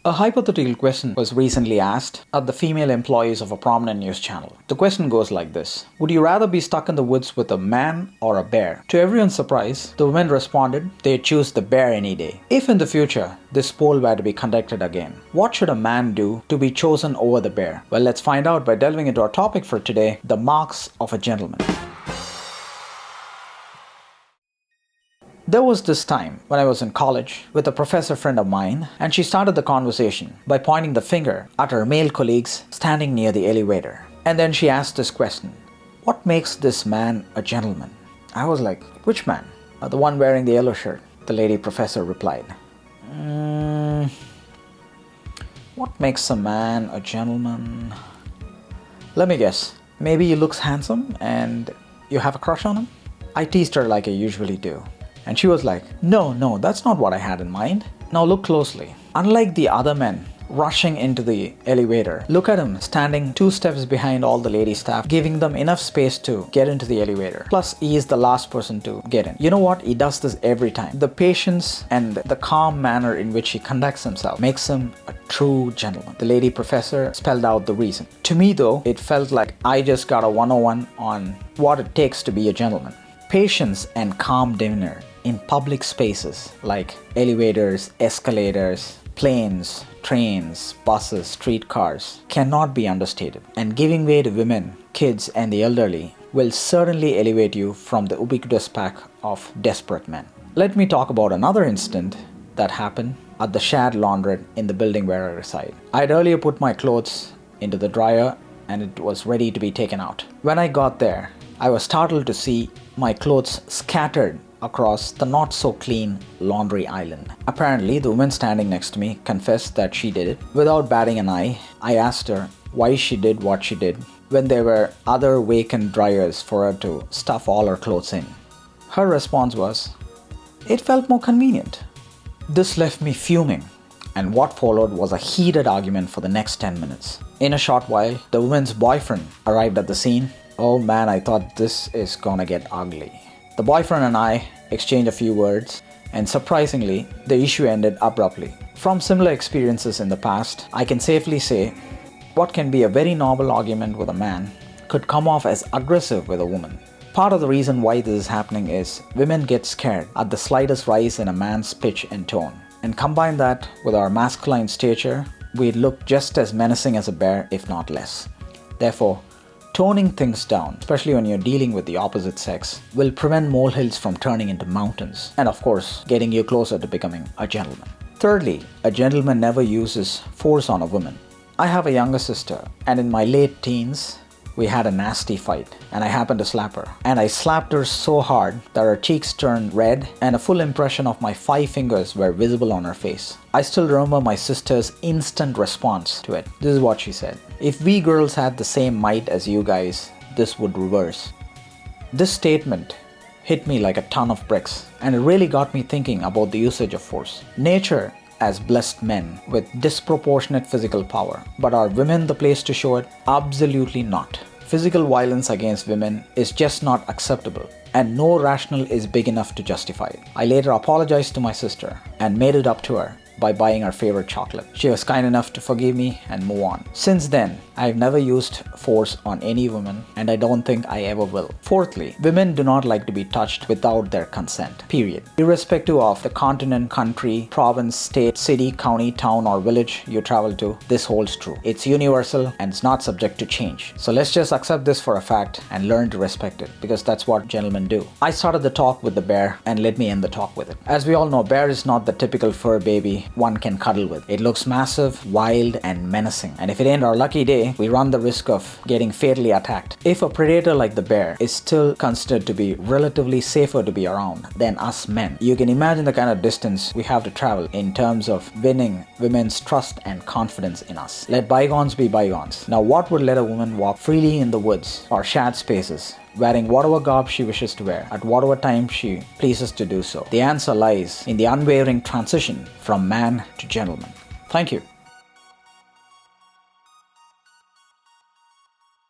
A hypothetical question was recently asked at the female employees of a prominent news channel. The question goes like this: would you rather be stuck in the woods with a man or a bear? To everyone's surprise, the women responded they'd choose the bear any day. If in the future this poll were to be conducted again, what should a man do to be chosen over the bear? Well, let's find out by delving into our topic for today, the marks of a gentleman. There was this time when I was in college with a professor friend of mine, and she started the conversation by pointing the finger at her male colleagues standing near the elevator. And then she asked this question: what makes this man a gentleman? I was like, which man? The one wearing the yellow shirt. The lady professor replied, what makes a man a gentleman? Let me guess. Maybe he looks handsome and you have a crush on him? I teased her like I usually do. And she was like, no, that's not what I had in mind. Now look closely. Unlike the other men rushing into the elevator, look at him standing 2 steps behind all the lady staff, giving them enough space to get into the elevator. Plus, he is the last person to get in. You know what? He does this every time. The patience and the calm manner in which he conducts himself makes him a true gentleman. The lady professor spelled out the reason. To me though, it felt like I just got a 101 on what it takes to be a gentleman. Patience and calm demeanor in public spaces like elevators, escalators, planes, trains, buses, streetcars cannot be understated. And giving way to women, kids, and the elderly will certainly elevate you from the ubiquitous pack of desperate men. Let me talk about another incident that happened at the shared laundrette in the building where I reside. I'd earlier put my clothes into the dryer and it was ready to be taken out. When I got there, I was startled to see my clothes scattered across the not so clean laundry island. Apparently, the woman standing next to me confessed that she did it. Without batting an eye, I asked her why she did what she did when there were other vacant dryers for her to stuff all her clothes in. Her response was, it felt more convenient. This left me fuming, and what followed was a heated argument for the next 10 minutes. In a short while, the woman's boyfriend arrived at the scene. Oh man, I thought this is gonna get ugly. The boyfriend and I exchanged a few words, and surprisingly, the issue ended abruptly. From similar experiences in the past, I can safely say what can be a very normal argument with a man could come off as aggressive with a woman. Part of the reason why this is happening is women get scared at the slightest rise in a man's pitch and tone. And combine that with our masculine stature, we look just as menacing as a bear, if not less. Therefore, toning things down, especially when you're dealing with the opposite sex, will prevent molehills from turning into mountains, and of course, getting you closer to becoming a gentleman. Thirdly, a gentleman never uses force on a woman. I have a younger sister, and in my late teens, we had a nasty fight, and I happened to slap her. And I slapped her so hard that her cheeks turned red, and a full impression of my 5 fingers were visible on her face. I still remember my sister's instant response to it. This is what she said: if we girls had the same might as you guys, this would reverse. This statement hit me like a ton of bricks, and it really got me thinking about the usage of force. Nature has blessed men with disproportionate physical power, but are women the place to show it? Absolutely not. Physical violence against women is just not acceptable, and no rationale is big enough to justify it. I later apologized to my sister and made it up to her by buying her favorite chocolate. She was kind enough to forgive me and move on. Since then, I've never used force on any woman, and I don't think I ever will. Fourthly, women do not like to be touched without their consent, period. Irrespective of the continent, country, province, state, city, county, town, or village you travel to, this holds true. It's universal and it's not subject to change. So let's just accept this for a fact and learn to respect it, because that's what gentlemen do. I started the talk with the bear, and let me end the talk with it. As we all know, bear is not the typical fur baby one can cuddle with. It looks massive, wild, and menacing. And if it ain't our lucky day, we run the risk of getting fatally attacked. If a predator like the bear is still considered to be relatively safer to be around than us men, you can imagine the kind of distance we have to travel in terms of winning women's trust and confidence in us. Let bygones be bygones. Now, what would let a woman walk freely in the woods or shared spaces, wearing whatever garb she wishes to wear at whatever time she pleases to do so? The answer lies in the unwavering transition from man to gentleman. Thank you.